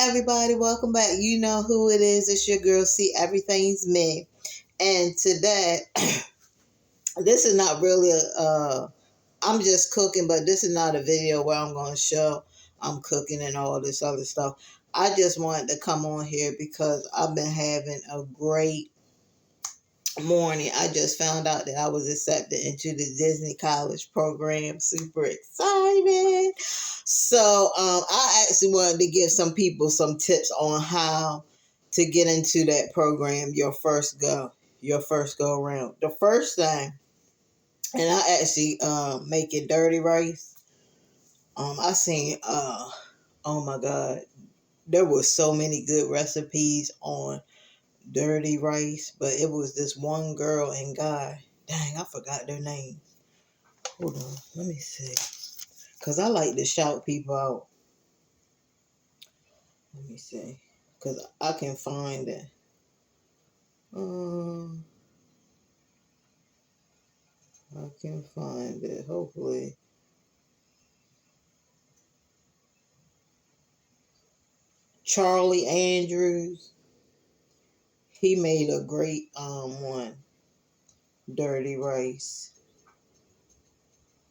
everybody, welcome back. You know who it is. It's your girl, See Everything's Me. And today, this is not really I'm just cooking, but this is not a video where I'm going to show I'm cooking and all this other stuff. I just wanted to come on here because I've been having a great morning. I just found out that I was accepted into the Disney College program. Super excited. So I actually wanted to give some people some tips on how to get into that program your first go around. The first thing, and I actually making dirty rice. I seen oh my god, there were so many good recipes on dirty rice, but it was this one girl and guy. Dang, I forgot their name. Hold on, let me see. Cause I like to shout people out. Let me see. Cause I can find it. I can find it. Hopefully. Charlie Andrews. He made a great one. Dirty rice.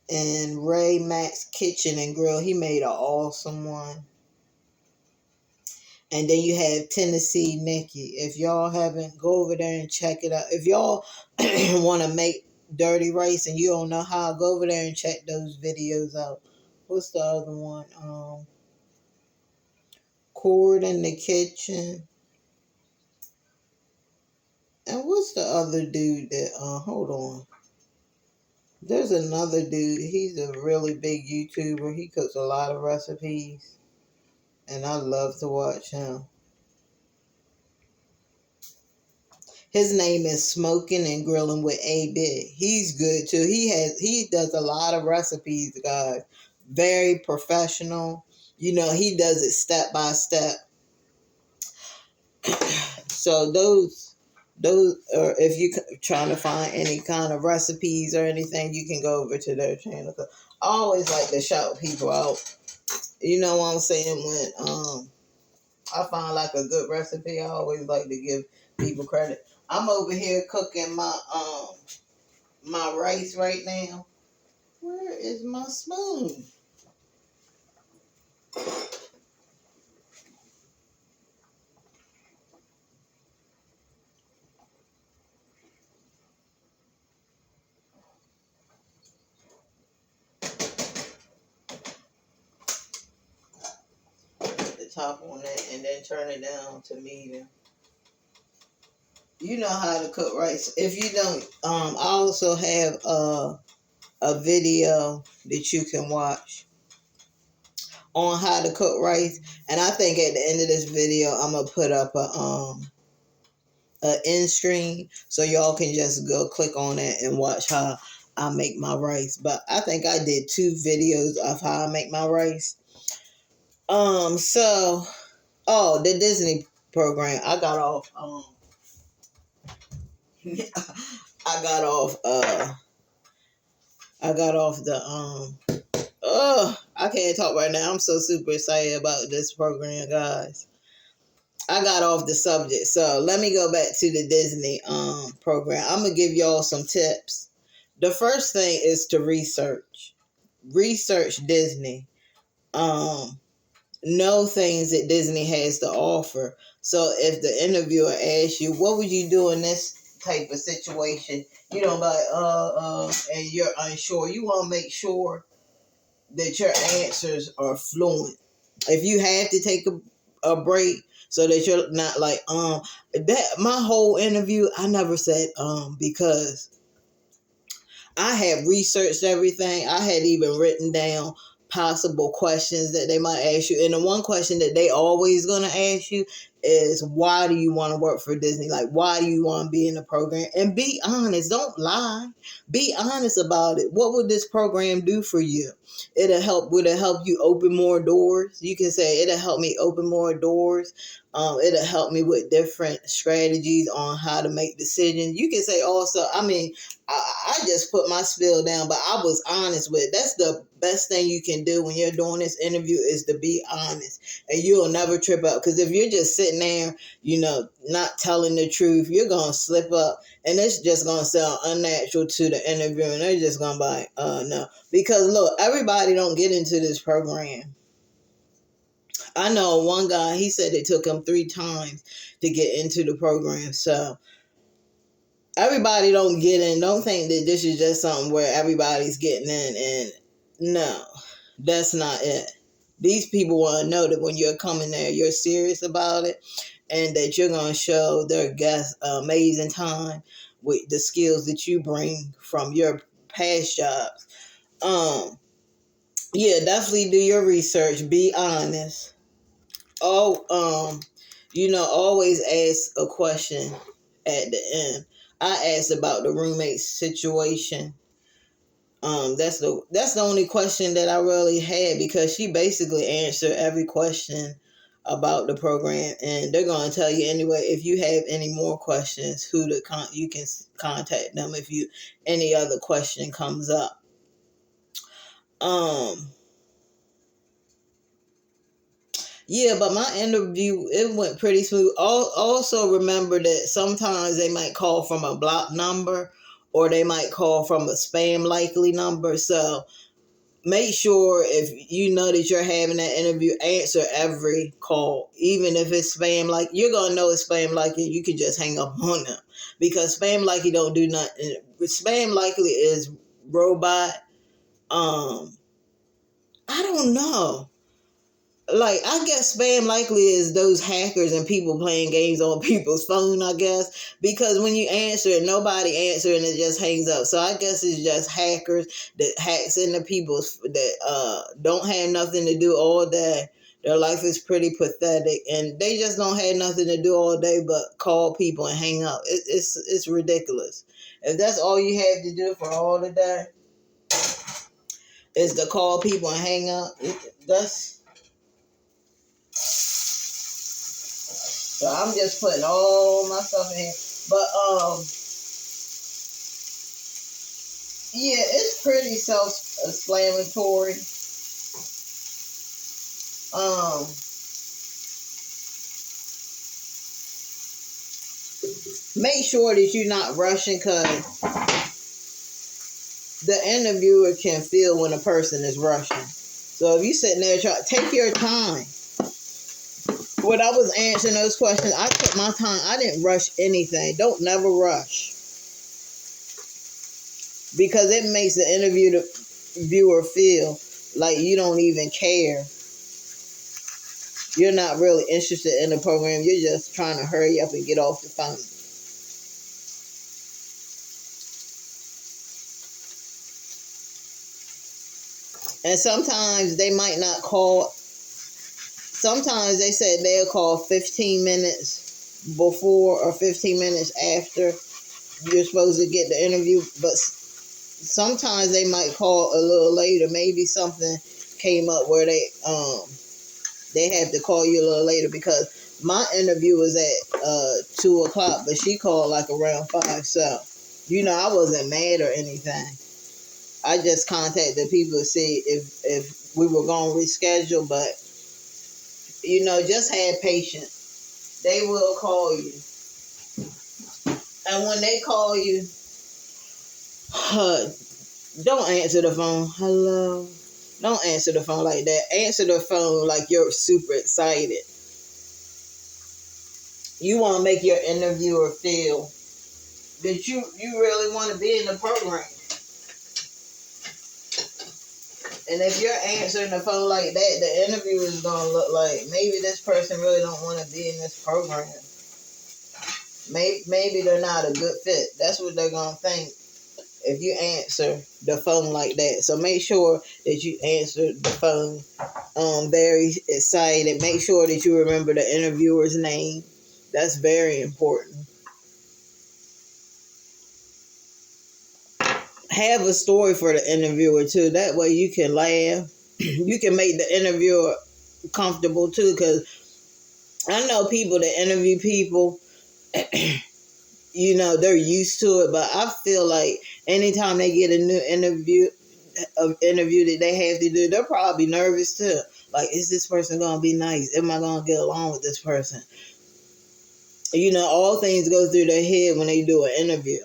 And Ray Max Kitchen and Grill. He made an awesome one. And then you have Tennessee Nikki. If y'all haven't, go over there and check it out. If y'all want to make dirty rice and you don't know how, go over there and check those videos out. What's the other one? Cord in the Kitchen. And what's the other dude that, hold on. There's another dude. He's a really big YouTuber. He cooks a lot of recipes. And I love to watch him. His name is Smoking and Grilling with A-Big. He's good too. He does a lot of recipes, guys. Very professional. You know, he does it step by step. So those or if you're trying to find any kind of recipes or anything, you can go over to their channel. I always like to shout people out. You know what I'm saying? When I find like a good recipe, I always like to give people credit. I'm over here cooking my my rice right now. Where is my spoon? Put the top on it and then turn it down to medium. You know how to cook rice. If you don't, I also have a video that you can watch on how to cook rice. And I think at the end of this video, I'm gonna put up a end screen so y'all can just go click on it and watch how I make my rice. But I think I did 2 videos of how I make my rice. So, the Disney program. I got off. I got off. I got off the. I can't talk right now. I'm so super excited about this program, guys. I got off the subject, so let me go back to the Disney program. I'm gonna give y'all some tips. The first thing is to research Disney. Know things that Disney has to offer. So if the interviewer asks you, what would you do in this type of situation? You don't and you're unsure. You want to make sure that your answers are fluent. If you have to take a break so that you're not like, that my whole interview, I never said, because I have researched everything. I had even written down possible questions that they might ask you. And the one question that they always going to ask you is, why do you want to work for Disney? Like, why do you want to be in the program? And be honest. Don't lie. Be honest about it. What would this program do for you? Would it help you open more doors? You can say, it'll help me open more doors. It'll help me with different strategies on how to make decisions. You can say also, I just put my spiel down, but I was honest with it. That's the best thing you can do when you're doing this interview, is to be honest, and you'll never trip up. Because if you're just sitting there, not telling the truth, you're going to slip up, and it's just going to sound unnatural to the interviewer, and they're just going to be like, no. Because look, everybody don't get into this program. I know one guy, he said it took him 3 times to get into the program. So everybody don't get in. Don't think that this is just something where everybody's getting in. And no, that's not it. These people want to know that when you're coming there, you're serious about it, and that you're going to show their guests amazing time with the skills that you bring from your past jobs. Yeah, definitely do your research. Be honest. Always ask a question at the end. I asked about the roommate situation. That's the only question that I really had, because she basically answered every question about the program, and they're going to tell you anyway. If you have any more questions, you can contact them if any other question comes up. Yeah, but my interview, it went pretty smooth. Also remember that sometimes they might call from a block number, or they might call from a spam likely number. So make sure, if you know that you're having that interview, answer every call. Even if it's spam, like, you're going to know it's spam likely, you can just hang up on them. Because spam likely don't do nothing. Spam likely is robot. I don't know. Like, I guess spam likely is those hackers and people playing games on people's phone, I guess. Because when you answer it, nobody answers and it just hangs up. So I guess it's just hackers that hacks into people's, that don't have nothing to do all day. Their life is pretty pathetic, and they just don't have nothing to do all day but call people and hang up. It's ridiculous. If that's all you have to do for all the day is to call people and hang up, so I'm just putting all my stuff in here. But yeah, it's pretty self-explanatory. Make sure that you're not rushing, because the interviewer can feel when a person is rushing. So if you're sitting there, take your time. When I was answering those questions, I took my time. I didn't rush anything. Don't never rush. Because it makes the interviewer feel like you don't even care. You're not really interested in the program. You're just trying to hurry up and get off the phone. And sometimes they might not call. Sometimes they said they'll call 15 minutes before or 15 minutes after you're supposed to get the interview. But sometimes they might call a little later. Maybe something came up where they had to call you a little later, because my interview was at 2 o'clock, but she called like around 5. So, I wasn't mad or anything. I just contacted people to see if we were going to reschedule, but, just have patience. They will call you. And when they call you, don't answer the phone. Hello. Don't answer the phone like that. Answer the phone like you're super excited. You want to make your interviewer feel that you really want to be in the program. And if you're answering the phone like that, the interviewer is going to look like, maybe this person really don't want to be in this program. Maybe they're not a good fit. That's what they're going to think if you answer the phone like that. So make sure that you answer the phone very excited. Make sure that you remember the interviewer's name. That's very important. Have a story for the interviewer too. That way you can laugh. You can make the interviewer comfortable too, because I know people that interview people, they're used to it, but I feel like anytime they get a new interview that they have to do, they're probably nervous too. Like, is this person gonna be nice? Am I gonna get along with this person? All things go through their head when they do an interview.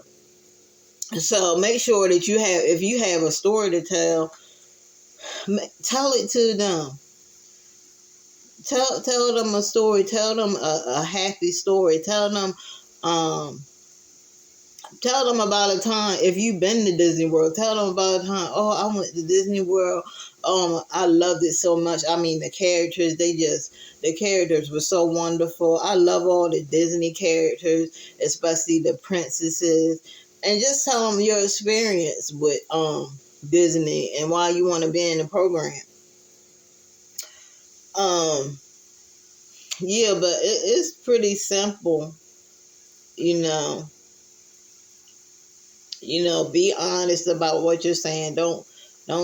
So make sure that if you have a story to tell it to them. Tell them a story. Tell them a happy story. Um, Tell them about a time, if you've been to Disney World, tell them about a time, oh, I went to Disney World. I loved it so much. I mean, the characters were so wonderful. I love all the Disney characters, especially the princesses. And just tell them your experience with Disney and why you want to be in the program. Yeah, but it's pretty simple, you know. Be honest about what you're saying. Don't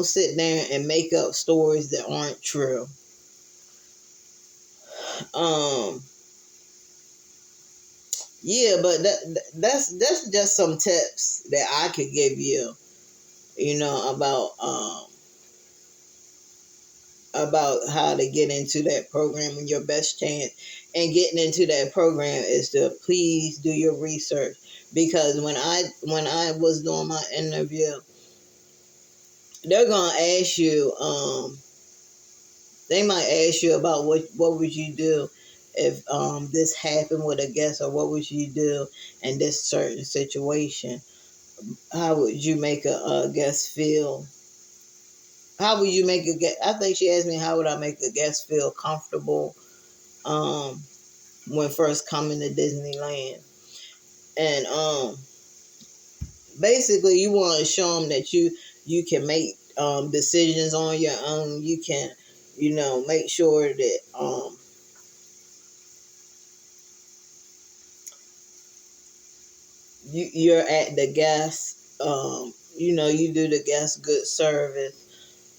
sit there and make up stories that aren't true. Yeah, but that's just some tips that I could give you, about how to get into that program. And your best chance in getting into that program is to please do your research, because when I was doing my interview, they're gonna ask you. They might ask you about what would you do if this happened with a guest, or what would you do in this certain situation? How would you make a guest feel? How would you make a guest? I think she asked me, how would I make a guest feel comfortable when first coming to Disneyland? And basically, you want to show them that you can make decisions on your own. You can, make sure that you're at the guest. You do the guest good service.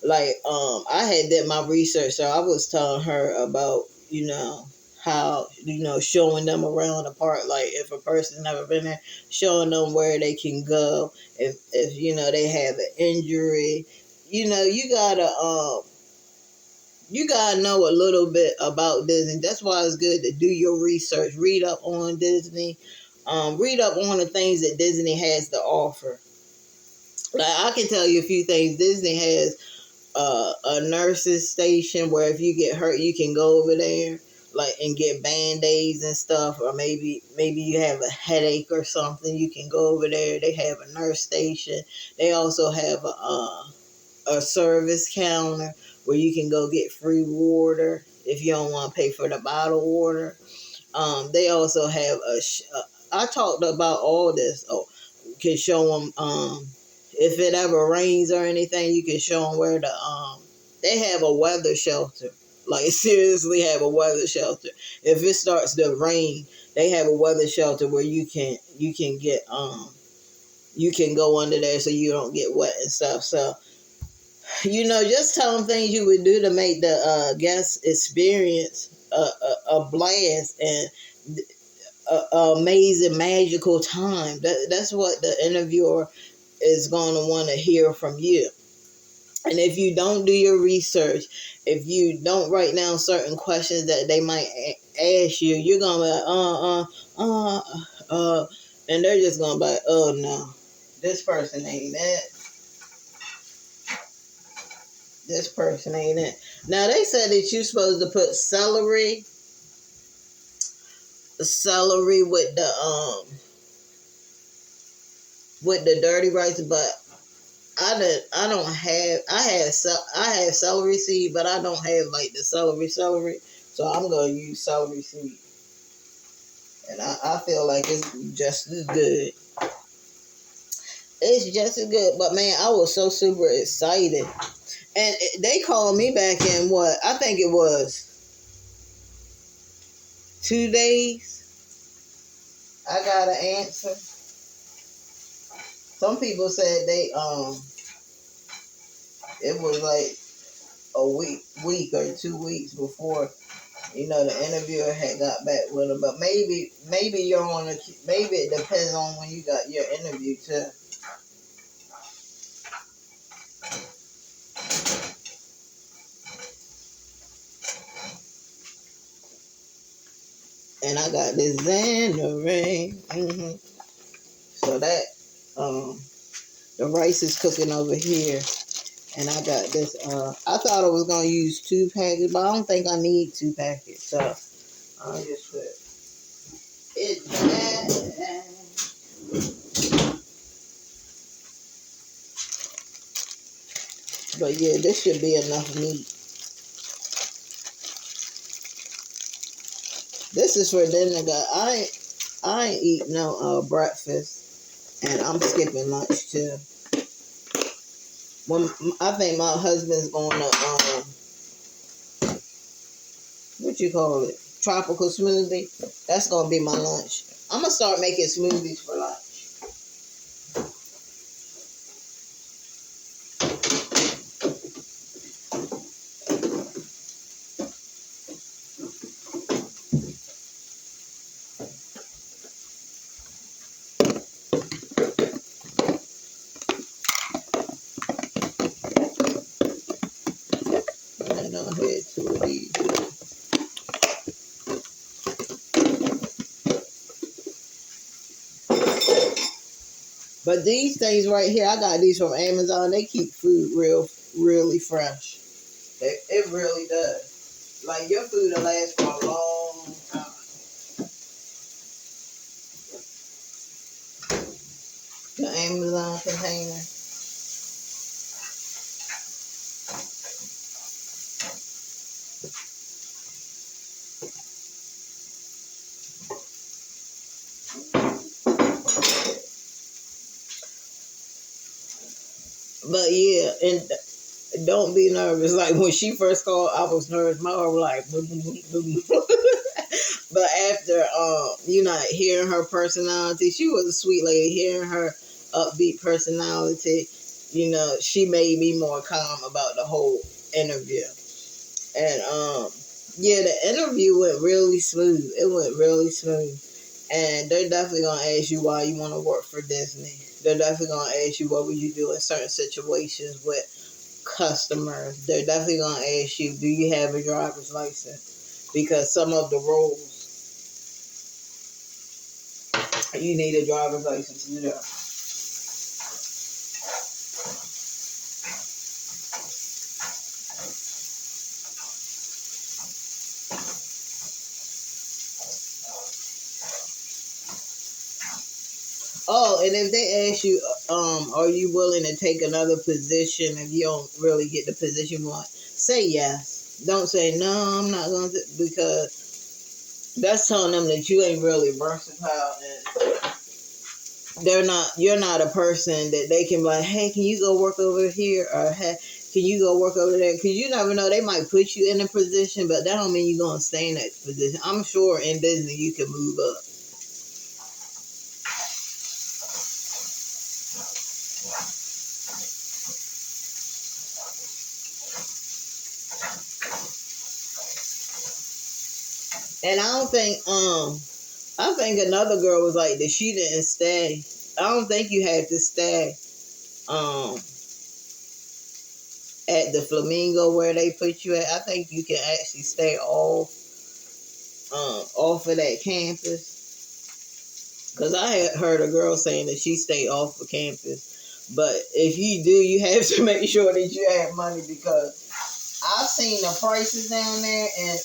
Like, I had did my research, so I was telling her about, how, showing them around the park. Like, if a person's never been there, showing them where they can go. If they have an injury, you gotta know a little bit about Disney. That's why it's good to do your research. Read up on Disney. Read up on the things that Disney has to offer. Like, I can tell you a few things. Disney has a nurse's station where if you get hurt, you can go over there, like, and get Band-Aids and stuff. Or maybe you have a headache or something, you can go over there. They have a nurse station. They also have a service counter where you can go get free water if you don't want to pay for the bottled water. They also have I talked about all this. Oh, can show them if it ever rains or anything, you can show them where they have a weather shelter. Like, seriously, have a weather shelter. If it starts to rain, they have a weather shelter where you can get you can go under there so you don't get wet and stuff. So, just tell them things you would do to make the guest experience a blast and a amazing, magical time. That's what the interviewer is going to want to hear from you. And if you don't do your research, if you don't write down certain questions that they might ask you, you're going to be like, and they're just going to be like, oh no, this person ain't it. This person ain't it. Now, they said that you're supposed to put celery with the dirty rice, but I have celery seed, but I don't have like the celery, so I'm gonna use celery seed, and I feel like it's just as good. It's just as good. But man, I was so super excited. And they called me back in what? I think it was 2 days. I got an answer. Some people said it was like a week or 2 weeks before, the interviewer had got back with them. But maybe you're on maybe it depends on when you got your interview too. And I got this Xanadu. So that the rice is cooking over here. And I got this, I thought I was going to use 2 packets, but I don't think I need 2 packets. So I'll just put it there. But yeah, this should be enough meat. This is for dinner, guys. I ain't eat no breakfast, and I'm skipping lunch too. When I think my husband's going to what you call it, tropical smoothie. That's gonna be my lunch. I'm gonna start making smoothies for lunch. And I'll head 2 of these. But these things right here, I got these from Amazon. They keep food really fresh. It really does. Like your food will last for a long time. The Amazon container. But yeah, and don't be nervous. Like when she first called, I was nervous. My heart was like boom, boom, boom, boom. But after hearing her personality, she was a sweet lady. Hearing her upbeat personality, she made me more calm about the whole interview. And yeah, the interview went really smooth. It went really smooth. And they're definitely gonna ask you why you want to work for Disney. They're definitely gonna ask you what would you do in certain situations with customers. They're definitely gonna ask you, do you have a driver's license? Because some of the roles you need a driver's license to do. Oh, and if they ask you, are you willing to take another position if you don't really get the position you want? Say yes. Don't say no. I'm not going to, because that's telling them that you ain't really versatile, and you're not a person that they can be like, hey, can you go work over here, or hey, can you go work over there? Because you never know, they might put you in a position, but that don't mean you're gonna stay in that position. I'm sure in Disney you can move up. And I think another girl was like that she didn't stay. I don't think you had to stay um at the Flamingo where they put you at. I think you can actually stay off of that campus. Because I had heard a girl saying that she stayed off of campus. But if you do, you have to make sure that you have money, because I've seen the prices down there, and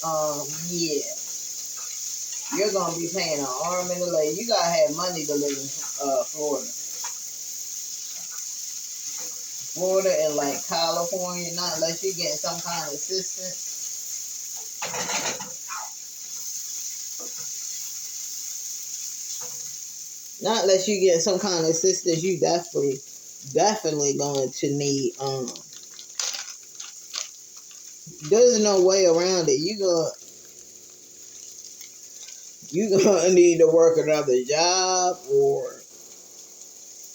yeah. You're gonna be paying an arm and a leg. You gotta have money to live in Florida. Florida and like California, not unless you're getting some kind of assistance. Not unless you get some kind of assistance, you definitely definitely going to need there's no way around it. You gonna need to work another job, or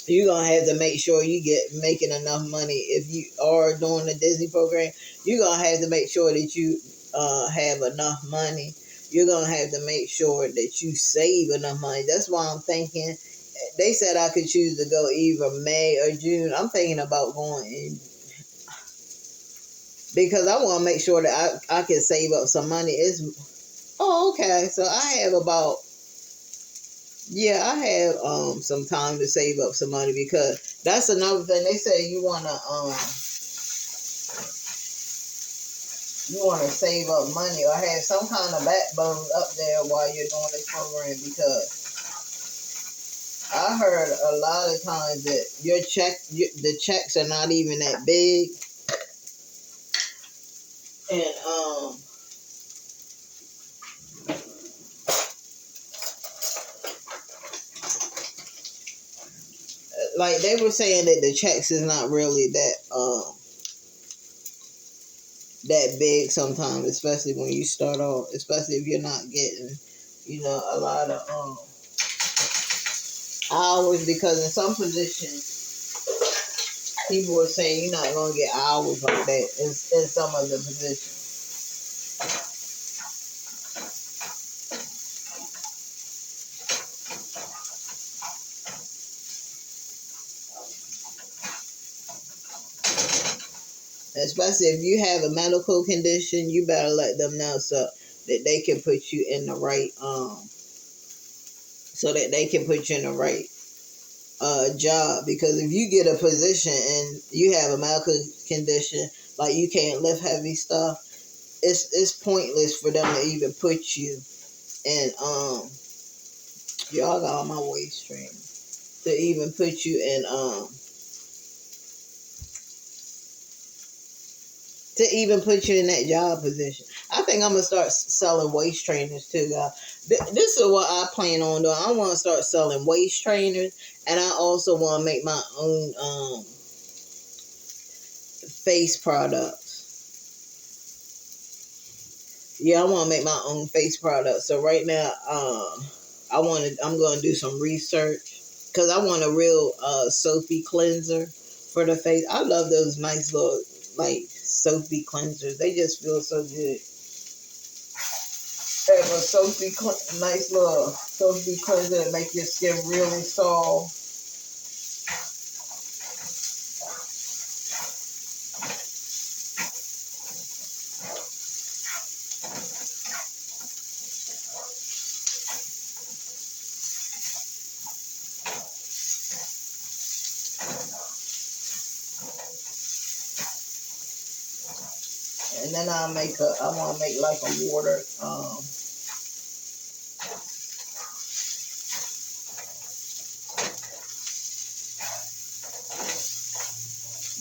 you're gonna have to make sure you get making enough money. If you are doing the Disney program, you're gonna have to make sure that you have enough money. You're gonna have to make sure that you save enough money. That's why I'm thinking. They said I could choose to go either May or June. I'm thinking about going in because I want to make sure that I can save up some money. Okay. So I have I have some time to save up some money, because that's another thing. They say you wanna save up money or have some kind of backbone up there while you're doing this program, because I heard a lot of times that the checks are not even that big, and like they were saying that the checks is not really that big sometimes, especially when you start off, especially if you're not getting, a lot of hours, because in some positions people were saying you're not gonna get hours like that in some of the positions. Especially if you have a medical condition, you better let them know so that they can put you in the right job. Because if you get a position and you have a medical condition, like you can't lift heavy stuff, it's pointless for them to even put you in y'all got all my waist training, to even put you in that job position. I think I'm gonna start selling waist trainers too, guys. This is what I plan on doing. I want to start selling waist trainers, and I also want to make my own face products. Yeah, I want to make my own face products. So right now, I'm going to do some research, because I want a real soapy cleanser for the face. I love those nice little like soapy cleansers. They just feel so good. Have a nice little soapy cleanser that make your skin really soft. And then I want to make like a water,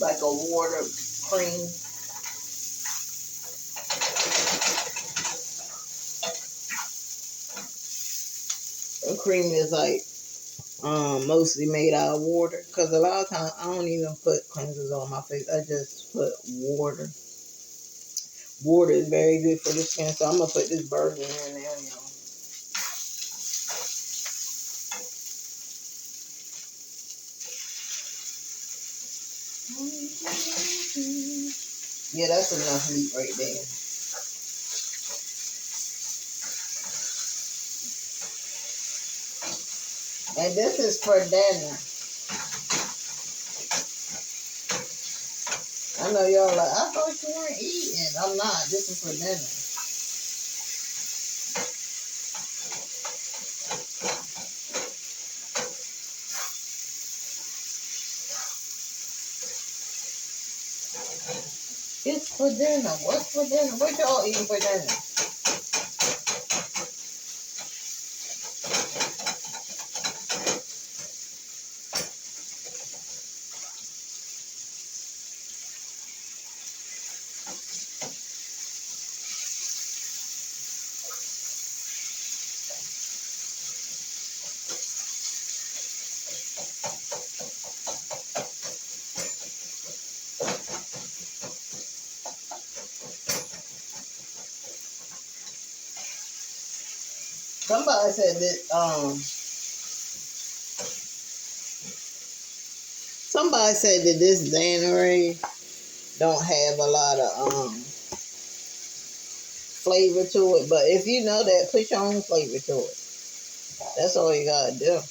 like a water cream. A cream is like mostly made out of water, because a lot of times I don't even put cleansers on my face. I just put water. Water is very good for the skin, so I'm gonna put this burger in there, y'all. Yeah, that's enough meat right there. And this is for dinner. I know y'all like, I thought you weren't eating. I'm not. This is for dinner. It's for dinner. What's for dinner? What y'all eating for dinner? Somebody said that this Xanary don't have a lot of flavor to it. But if you know that, put your own flavor to it. That's all you gotta do.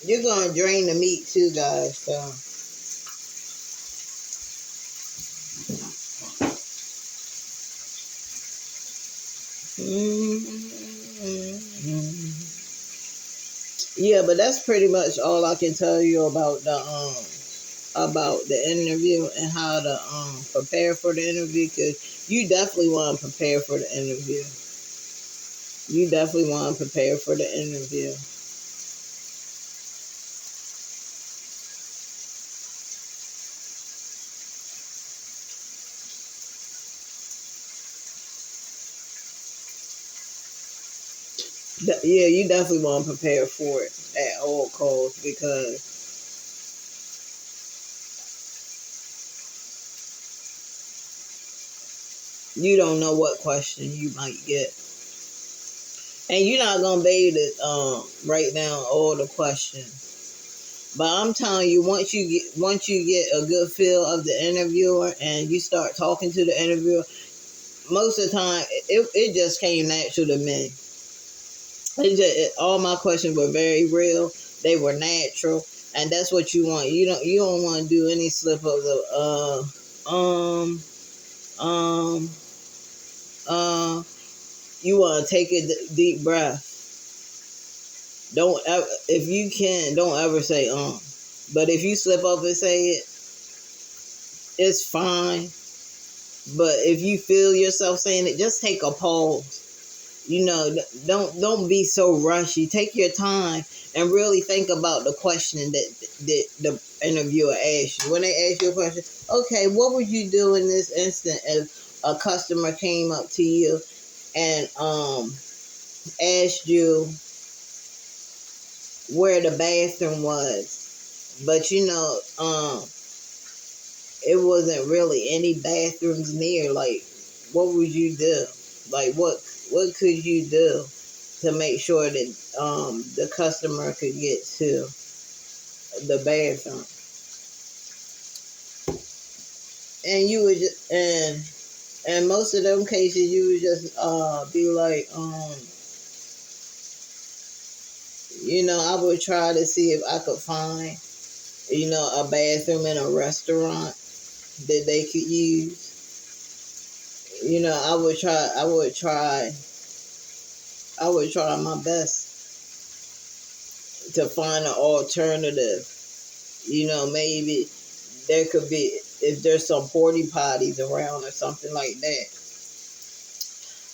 You're gonna drain the meat too, guys. So. Yeah, but that's pretty much all I can tell you about the interview and how to prepare for the interview, because you definitely want to prepare for the interview. You definitely want to prepare for the interview. Yeah, you definitely want to prepare for it at all costs, because you don't know what question you might get. And you're not going to be able to write down all the questions. But I'm telling you, once you get a good feel of the interviewer and you start talking to the interviewer, most of the time it just came natural to me. All my questions were very real. They were natural, and that's what you want. You don't want to do any slip of the You want to take a deep breath. Don't ever, if you can, don't ever say But if you slip up and say it, it's fine. But if you feel yourself saying it, just take a pause. Don't be so rushy. Take your time and really think about the question that the interviewer asked you. When they ask you a question, okay, what would you do in this instant if a customer came up to you and asked you where the bathroom was, but it wasn't really any bathrooms near. Like, what would you do? Like, what could you do to make sure that the customer could get to the bathroom? And you would just, and most of them cases you would just be like, I would try to see if I could find, a bathroom in a restaurant that they could use. I would try my best to find an alternative. Maybe there could be, if there's some porta potties around or something like that.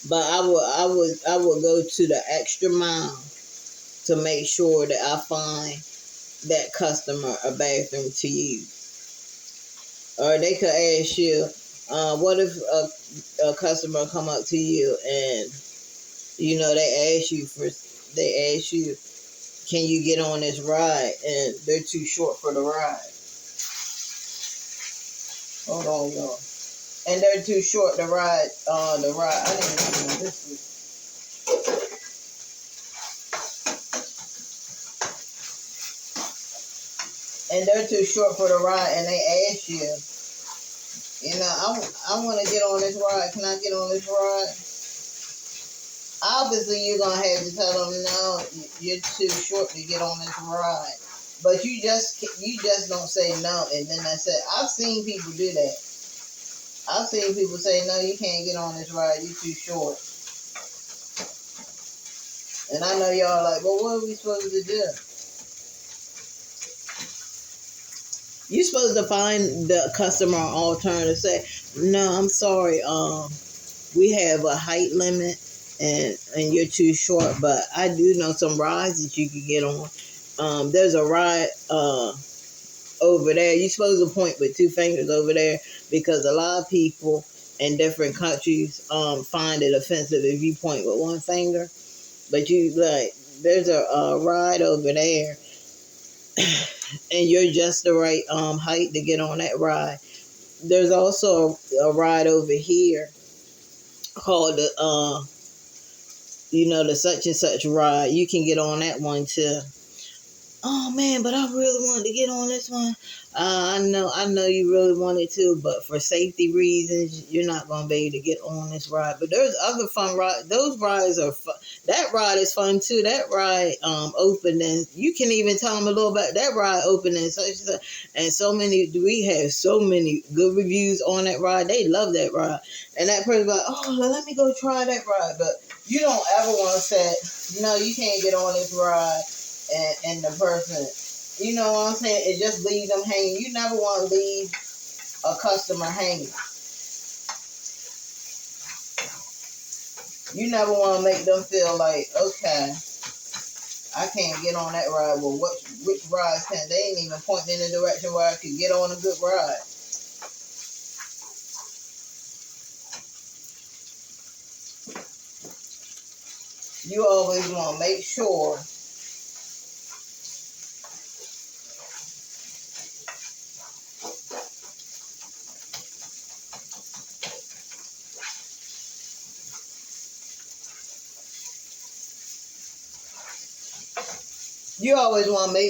But I would go to the extra mile to make sure that I find that customer a bathroom to use. Or they could ask you, what if a customer come up to you and they ask you, can you get on this ride? And they're too short for the ride. Hold on, y'all. And they're too short to ride. I didn't even know this was. And they're too short for the ride, and they ask you, I want to get on this ride. Can I get on this ride? Obviously, you're gonna have to tell them no. You're too short to get on this ride. But you just don't say no, and then that's it. I've seen people do that. I've seen people say, no, you can't get on this ride. You're too short. And I know y'all are like, well, what are we supposed to do? You're supposed to find the customer alternative. Say, no, I'm sorry. We have a height limit, and you're too short. But I do know some rides that you could get on. There's a ride over there. You're supposed to point with two fingers over there because a lot of people in different countries find it offensive if you point with one finger. But you like, there's a ride over there, and you're just the right height to get on that ride. There's also a ride over here called the the such and such ride. You can get on that one too. Oh man, but I really wanted to get on this one. I know you really wanted to, but for safety reasons, you're not gonna be able to get on this ride. But there's other fun rides. Those rides are fun. That ride is fun too. That ride opened, and you can even tell them a little bit. That ride opened and such and such, and so many. We have so many good reviews on that ride. They love that ride, and that person's like, oh, let me go try that ride. But you don't ever want to say, no, you can't get on this ride. And the person, you know what I'm saying, it just leaves them hanging. You never want to leave a customer hanging. You never want to make them feel like, okay, I can't get on that ride. Well, which rides can? They ain't even pointing in the direction where I could get on a good ride. You always want to make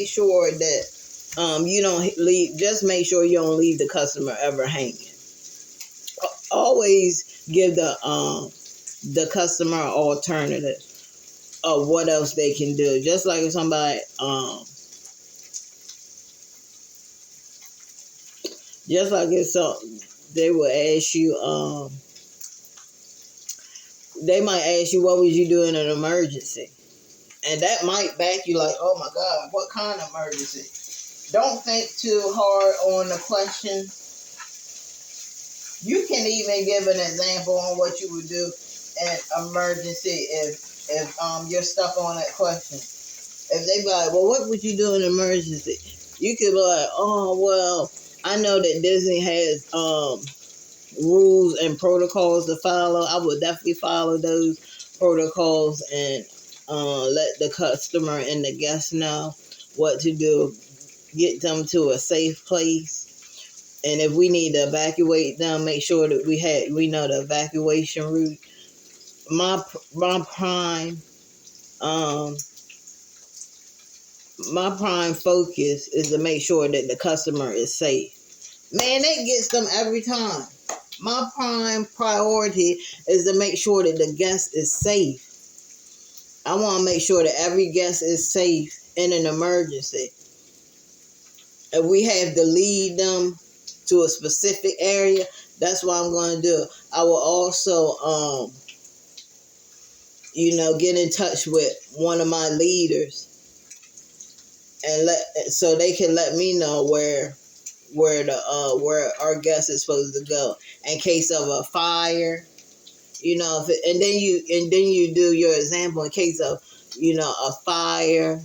sure that you don't leave. Just make sure you don't leave the customer ever hanging. Always give the customer alternative of what else they can do. Just like if somebody just like if they will ask you they might ask you, what would you do in an emergency? And that might back you like, oh my God, what kind of emergency? Don't think too hard on the question. You can even give an example on what you would do in emergency if you're stuck on that question. If they be like, well, what would you do in an emergency? You could be like, oh, well, I know that Disney has rules and protocols to follow. I would definitely follow those protocols and let the customer and the guest know what to do. Get them to a safe place. And if we need to evacuate them, make sure that we know the evacuation route. My prime my prime focus is to make sure that the customer is safe. Man, that gets them every time. My prime priority is to make sure that the guest is safe. I want to make sure that every guest is safe in an emergency. If we have to lead them to a specific area, that's what I'm going to do. I will also, get in touch with one of my leaders and so they can let me know where our guest is supposed to go in case of a fire. And then you do your example in case of a fire.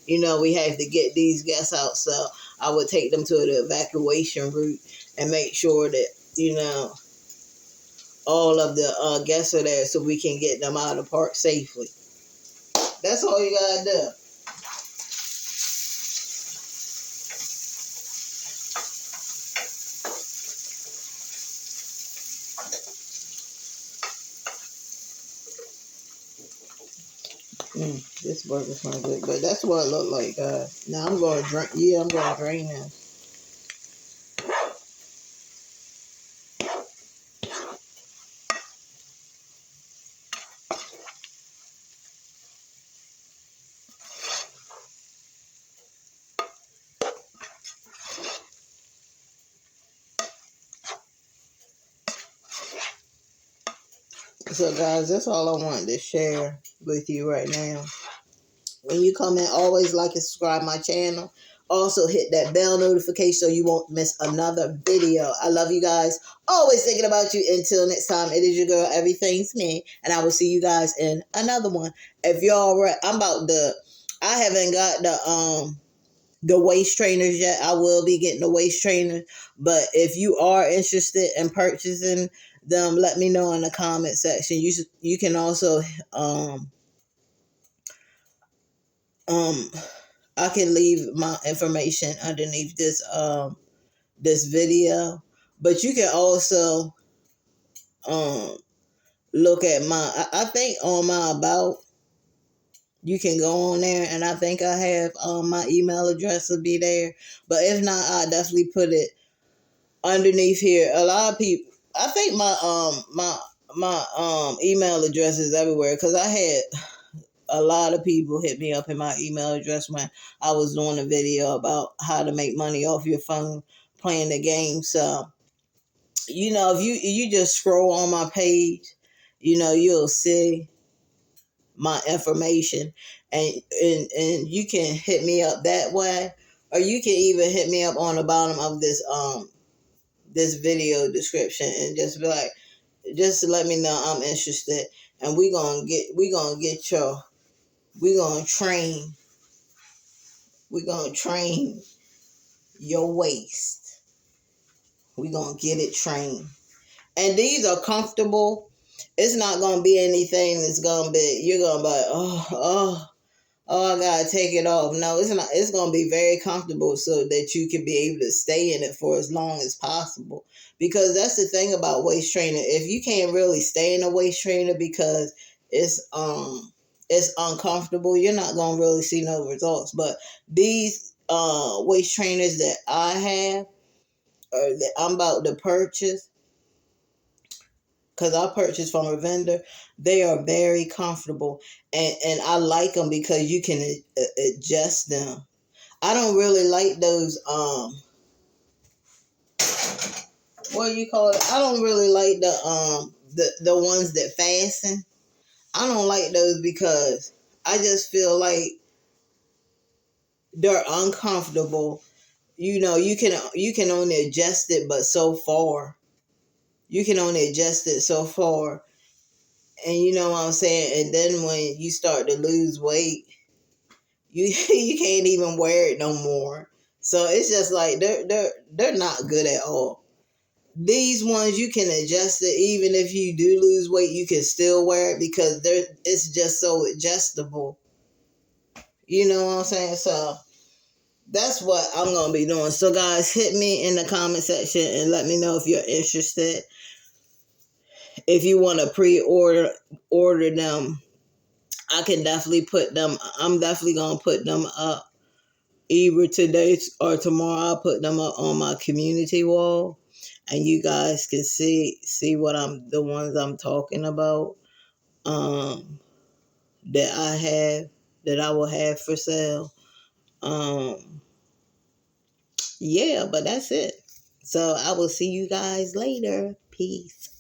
We have to get these guests out, so I would take them to the evacuation route and make sure that all of the guests are there so we can get them out of the park safely. That's all you gotta do. This burger's not good, but that's what it looked like, guys. Now I'm gonna drink. Yeah, I'm gonna drain this. So, guys, that's all I wanted to share with you right now. When you come in, always like and subscribe my channel. Also hit that bell notification so you won't miss another video. I love you guys. Always thinking about you. Until next time, it is your girl, Everything's Me. And I will see you guys in another one. If y'all right, I haven't got the waist trainers yet. I will be getting the waist trainers. But if you are interested in purchasing them, let me know in the comment section. You can also I can leave my information underneath this video, but you can also look at I think on my about, you can go on there, and I think I have my email address will be there. But if not, I'll definitely put it underneath here. A lot of people, I think my email address is everywhere, because I had a lot of people hit me up in my email address when I was doing a video about how to make money off your phone playing the game. So, if you just scroll on my page, you'll see my information, and you can hit me up that way, or you can even hit me up on the bottom of this video description and just be like, just to let me know I'm interested, and we gonna train your waist. We're gonna get it trained. And these are comfortable. It's not gonna be anything that's gonna be, you're gonna be like, I gotta take it off. No, it's not. It's gonna be very comfortable so that you can be able to stay in it for as long as possible. Because that's the thing about waist training. If you can't really stay in a waist trainer because it's uncomfortable, you're not gonna really see no results. But these waist trainers that I have, or that I'm about to purchase, because I purchased from a vendor, they are very comfortable, and I like them because you can adjust them. I don't really like those what do you call it? I don't really like the ones that fasten. I don't like those because I just feel like they're uncomfortable. You can only adjust it but so far. You can only adjust it so far. And you know what I'm saying? And then when you start to lose weight, you you can't even wear it no more. So it's just like they're not good at all. These ones you can adjust it, even if you do lose weight, you can still wear it because it's just so adjustable. You know what I'm saying? So that's what I'm gonna be doing. So guys, hit me in the comment section and let me know if you're interested. If you want to order them, I can definitely put them. I'm definitely gonna put them up either today or tomorrow. I'll put them up on my community wall, and you guys can see what the ones I'm talking about. That I will have for sale. Yeah, but that's it. So I will see you guys later. Peace.